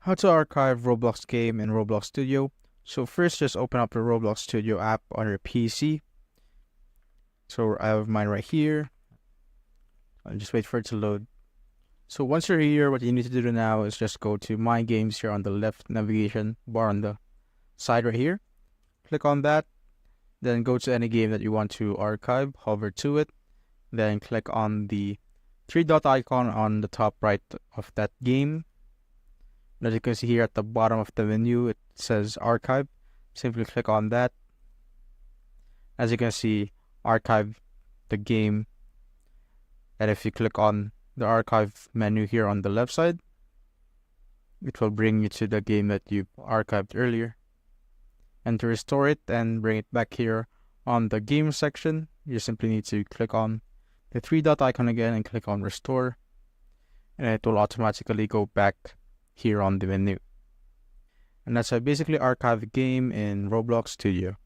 How to archive Roblox game in Roblox Studio. So first, just open up the Roblox Studio app on your PC. So I have mine right here. I'll just wait for it to load. So once you're here, what you need to do now is just go to My Games here on the left navigation bar on the side right here. Click on that. Then go to any game that you want to archive. Hover to it. Then click on the three dot icon on the top right of that game. As you can see here at the bottom of the menu, it says archive. Simply click on that. As you can see, archive the game. And if you click on the archive menu here on the left side, it will bring you to the game that you archived earlier. And to restore it and bring it back here on the game section, you simply need to click on the three dot icon again and click on restore. And it will automatically go back here on the menu. And that's how I basically archive a game in Roblox Studio.